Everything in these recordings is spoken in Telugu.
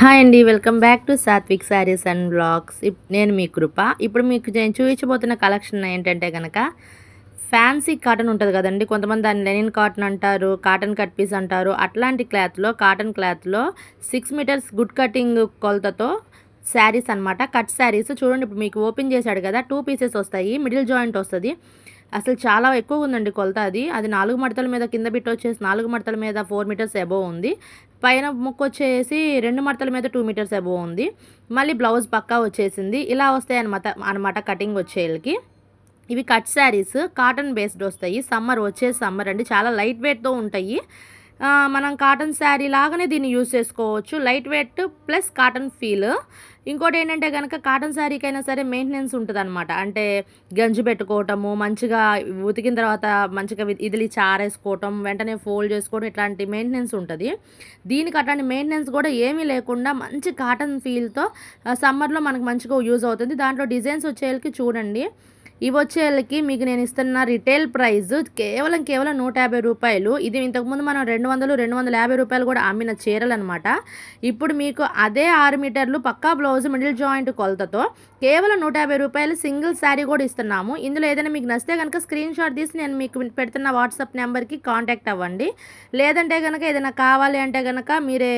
హాయ్ అండి. Welcome back to Satvik sarees and blogs. నేను మీ కృప. ఇప్పుడు మీకు నేను చూపించబోతున్న కలెక్షన్ ఏంటంటే గనక ఫ్యాన్సీ కాటన్ ఉంటుంది కదండి. కొంతమంది దాన్ని లెనిన్ కాటన్ అంటారు, కాటన్ కట్ పీస్ అంటారు. అట్లాంటి క్లాత్లో, కాటన్ క్లాత్లో 6 మీటర్స్ గుడ్ కటింగ్ కొలతతో శారీస్ అనమాట. కట్ శారీస్ చూడండి. ఇప్పుడు మీకు ఓపెన్ చేశాడు కదా, 2 పీసెస్ వస్తాయి, మిడిల్ జాయింట్ వస్తుంది. అసలు చాలా ఎక్కువ ఉందండి కొలత. అది 4 మడతల మీద కింద బిట్ వచ్చేసి 4 మడతల మీద 4 మీటర్స్ అబోవ్ ఉంది. పైన ముక్కు వచ్చేసి 2 మడతల మీద 2 మీటర్స్ అబోవ్ ఉంది. మళ్ళీ బ్లౌజ్ పక్కా వచ్చేసింది. ఇలా వస్తాయి అనమాట కటింగ్ వచ్చేళ్ళకి. ఇవి కట్ శారీస్ కాటన్ బేస్డ్ వస్తాయి. సమ్మర్ అండి, చాలా లైట్ వెయిట్తో ఉంటాయి. మనం కాటన్ శారీ లాగానే దీన్ని యూజ్ చేసుకోవచ్చు. Light weight plus cotton feel. ఇంకోటి ఏంటంటే కనుక కాటన్ శారీకైనా సరే మెయింటెనెన్స్ ఉంటుందన్నమాట. అంటే గంజి పెట్టుకోవటము, మంచిగా ఉతికిన తర్వాత మంచిగా ఇదిలి చారేసుకోవటం, వెంటనే ఫోల్డ్ చేసుకోవడం, ఇట్లాంటి మెయింటెనెన్స్ ఉంటుంది. దీనికి అట్లాంటి మెయింటెనెన్స్ కూడా ఏమీ లేకుండా మంచి కాటన్ ఫీల్తో సమ్మర్లో మనకు మంచిగా యూజ్ అవుతుంది. దాంట్లో డిజైన్స్ వచ్చేళ్ళకి చూడండి. ఇవి వచ్చేళ్ళకి మీకు నేను ఇస్తున్న రిటైల్ ప్రైస్ కేవలం 150 రూపాయలు. ఇది ఇంతకుముందు మనం 200, 250 రూపాయలు కూడా అమ్మిన చీరలు అనమాట. ఇప్పుడు మీకు అదే 6 మీటర్లు పక్కా బ్లౌజ్ మిడిల్ జాయింట్ కొలతతో కేవలం 150 రూపాయలు సింగిల్ శారీ కూడా ఇస్తున్నాము. ఇందులో ఏదైనా మీకు నచ్చితే కనుక స్క్రీన్ షాట్ తీసి నేను మీకు పెడుతున్న వాట్సాప్ నెంబర్కి కాంటాక్ట్ అవ్వండి. లేదంటే కనుక ఏదైనా కావాలి అంటే కనుక మీరే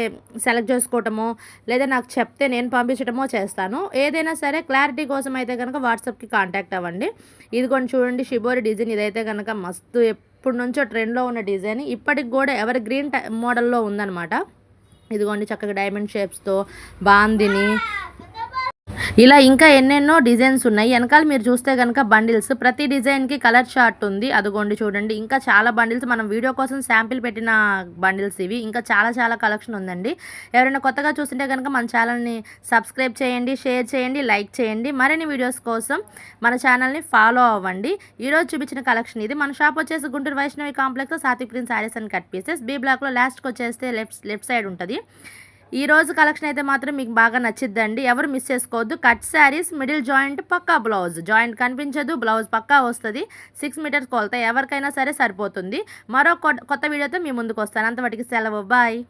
సెలెక్ట్ చేసుకోవటమో లేదా నాకు చెప్తే నేను పంపించడమో చేస్తాను. ఏదైనా సరే క్లారిటీ కోసం అయితే కనుక వాట్సాప్కి కాంటాక్ట్ అవ్వండి. ఇదిగోండి చూడండి, షిబోరి డిజైన్. ఇదైతే కనుక మస్తు ఎప్పటి నుంచో ట్రెండ్లో ఉన్న డిజైన్, ఇప్పటికి కూడా ఎవర్ గ్రీన్ మోడల్లో ఉందన్నమాట. ఇదిగోండి చక్కగా డైమండ్ షేప్స్తో బాందిని, ఇలా ఇంకా ఎన్నెన్నో డిజైన్స్ ఉన్నాయి. వెనకాల మీరు చూస్తే కనుక బండిల్స్, ప్రతి డిజైన్కి కలర్ చార్ట్ ఉంది. అదిగోండి చూడండి, ఇంకా చాలా బండిల్స్ మనం వీడియో కోసం శాంపిల్ పెట్టిన బండిల్స్ ఇవి. ఇంకా చాలా చాలా కలెక్షన్ ఉందండి. ఎవరైనా కొత్తగా చూస్తుంటే కనుక మన ఛానల్ని సబ్స్క్రైబ్ చేయండి, షేర్ చేయండి, లైక్ చేయండి. మరిన్ని వీడియోస్ కోసం మన ఛానల్ని ఫాలో అవ్వండి. ఈరోజు చూపించిన కలెక్షన్ ఇది. మన షాప్ వచ్చేసి Guntur Vaishnavi complex, Satvik print sarees and cut pieces, B బ్లాక్లో లాస్ట్కి వచ్చేస్తే లెఫ్ట్ సైడ్ ఉంటుంది. ఈ రోజు కలెక్షన్ అయితే మాత్రం మీకు బాగా నచ్చిద్దండి. ఎవరు మిస్ చేసుకోవద్దు. కట్ శారీస్, మిడిల్ జాయింట్, పక్కా బ్లౌజ్. జాయింట్ కనిపించదు, బ్లౌజ్ పక్కా వస్తుంది. 6 మీటర్స్ కొలత ఎవరికైనా సరే సరిపోతుంది. మరో కొత్త వీడియోతో మీ ముందుకు వస్తాను. అంతవరకు సెలవు, బాయ్.